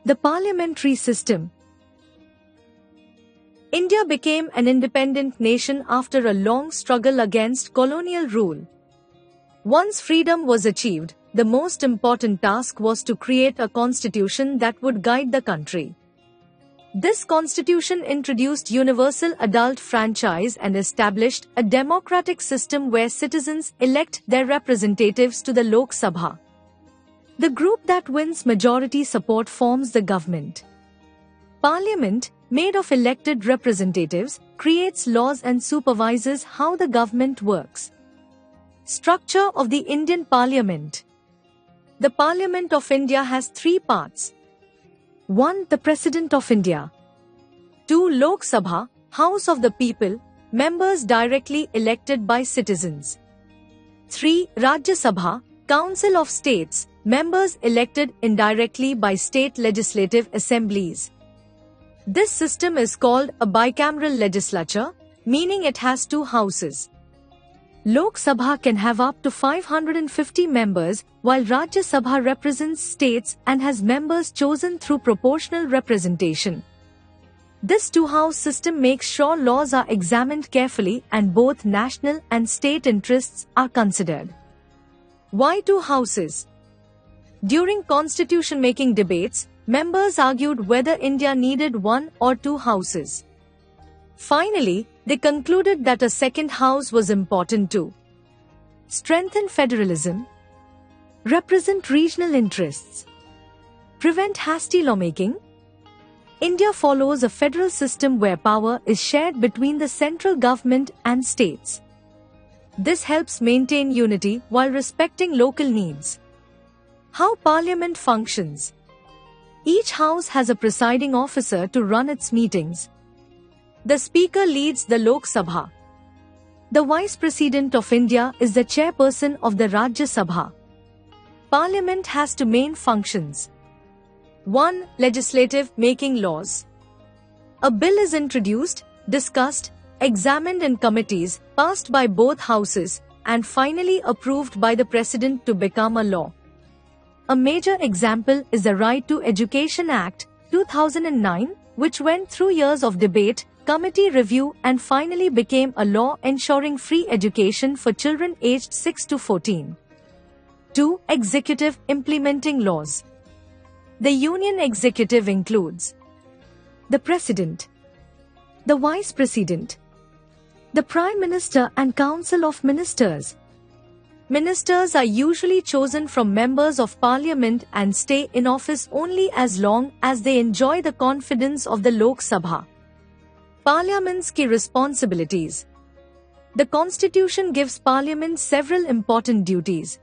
The Parliamentary System. India became an independent nation after a long struggle against colonial rule. Once freedom was achieved, the most important task was to create a constitution that would guide the country. This constitution introduced universal adult franchise and established a democratic system where citizens elect their representatives to the Lok Sabha. The group that wins majority support forms the government. Parliament, made of elected representatives, creates laws and supervises how the government works. Structure of the Indian Parliament. The Parliament of India has three parts. 1. The President of India. 2. Lok Sabha, House of the People, members directly elected by citizens. 3. Rajya Sabha, Council of States, members elected indirectly by state legislative assemblies. This system is called a bicameral legislature, meaning it has two houses. Lok Sabha can have up to 550 members, while Rajya Sabha represents states and has members chosen through proportional representation. This two-house system makes sure laws are examined carefully and both national and state interests are considered. Why two houses? During constitution-making debates, members argued whether India needed one or two houses. Finally, they concluded that a second house was important too. Strengthen federalism. Represent regional interests. Prevent hasty lawmaking. India follows a federal system where power is shared between the central government and states. This helps maintain unity while respecting local needs. How Parliament functions. Each house has a presiding officer to run its meetings. The Speaker leads the Lok Sabha. The Vice President of India is the chairperson of the Rajya Sabha. Parliament has two main functions. 1. Legislative, making laws. A bill is introduced, discussed, examined in committees, passed by both houses, and finally approved by the President to become a law. A major example is the Right to Education Act, 2009, which went through years of debate, committee review and finally became a law ensuring free education for children aged 6 to 14. 2. Executive, implementing laws. The Union Executive includes the President, the Vice President, the Prime Minister and Council of Ministers. Ministers are usually chosen from members of Parliament and stay in office only as long as they enjoy the confidence of the Lok Sabha. Parliament's key responsibilities. The Constitution gives Parliament several important duties.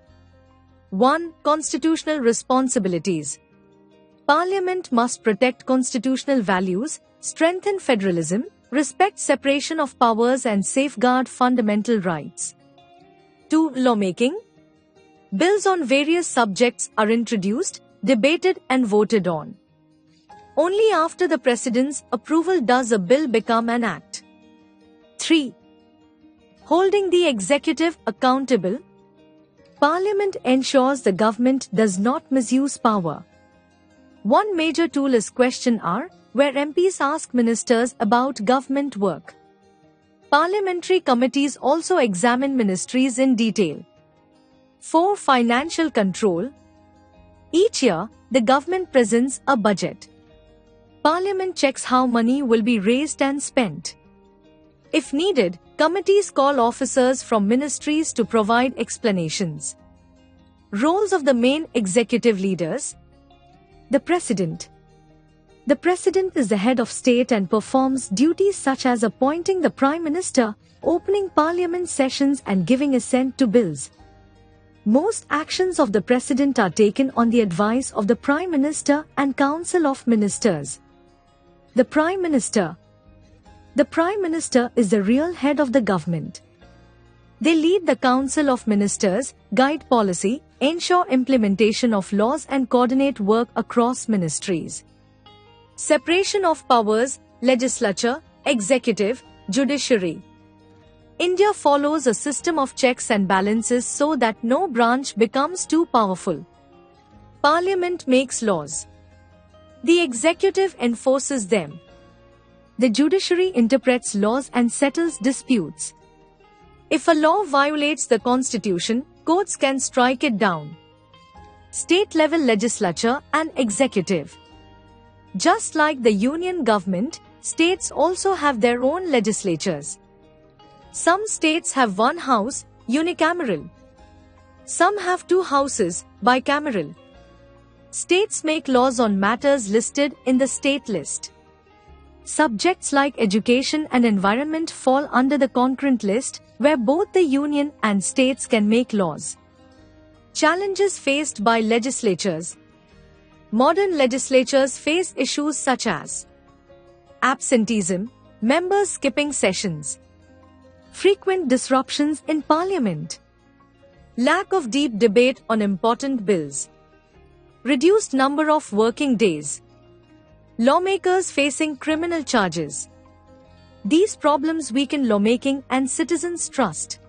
1. Constitutional responsibilities. Parliament must protect constitutional values, strengthen federalism, respect separation of powers and safeguard fundamental rights. 2. Lawmaking. Bills on various subjects are introduced, debated and voted on. Only after the President's approval does a bill become an act. 3. Holding the executive accountable. Parliament ensures the government does not misuse power. One major tool is Question Hour, where MPs ask ministers about government work. Parliamentary committees also examine ministries in detail. 4. Financial control. Each year, the government presents a budget. Parliament checks how money will be raised and spent. If needed, committees call officers from ministries to provide explanations. Roles of the main executive leaders. The President. The President is the head of state and performs duties such as appointing the Prime Minister, opening Parliament sessions and giving assent to bills. Most actions of the President are taken on the advice of the Prime Minister and Council of Ministers. The Prime Minister. The Prime Minister is the real head of the government. They lead the Council of Ministers, guide policy, ensure implementation of laws and coordinate work across ministries. Separation of powers, legislature, executive, judiciary. India follows a system of checks and balances so that no branch becomes too powerful. Parliament makes laws. The executive enforces them. The judiciary interprets laws and settles disputes. If a law violates the constitution, courts can strike it down. State-level legislature and executive. Just like the union government, states also have their own legislatures. Some states have one house, unicameral. Some have two houses, bicameral. States make laws on matters listed in the state list. Subjects like education and environment fall under the concurrent list, where both the union and states can make laws. Challenges faced by legislatures. Modern legislatures face issues such as absenteeism, members skipping sessions, frequent disruptions in parliament, lack of deep debate on important bills, reduced number of working days, lawmakers facing criminal charges. These problems weaken lawmaking and citizens' trust.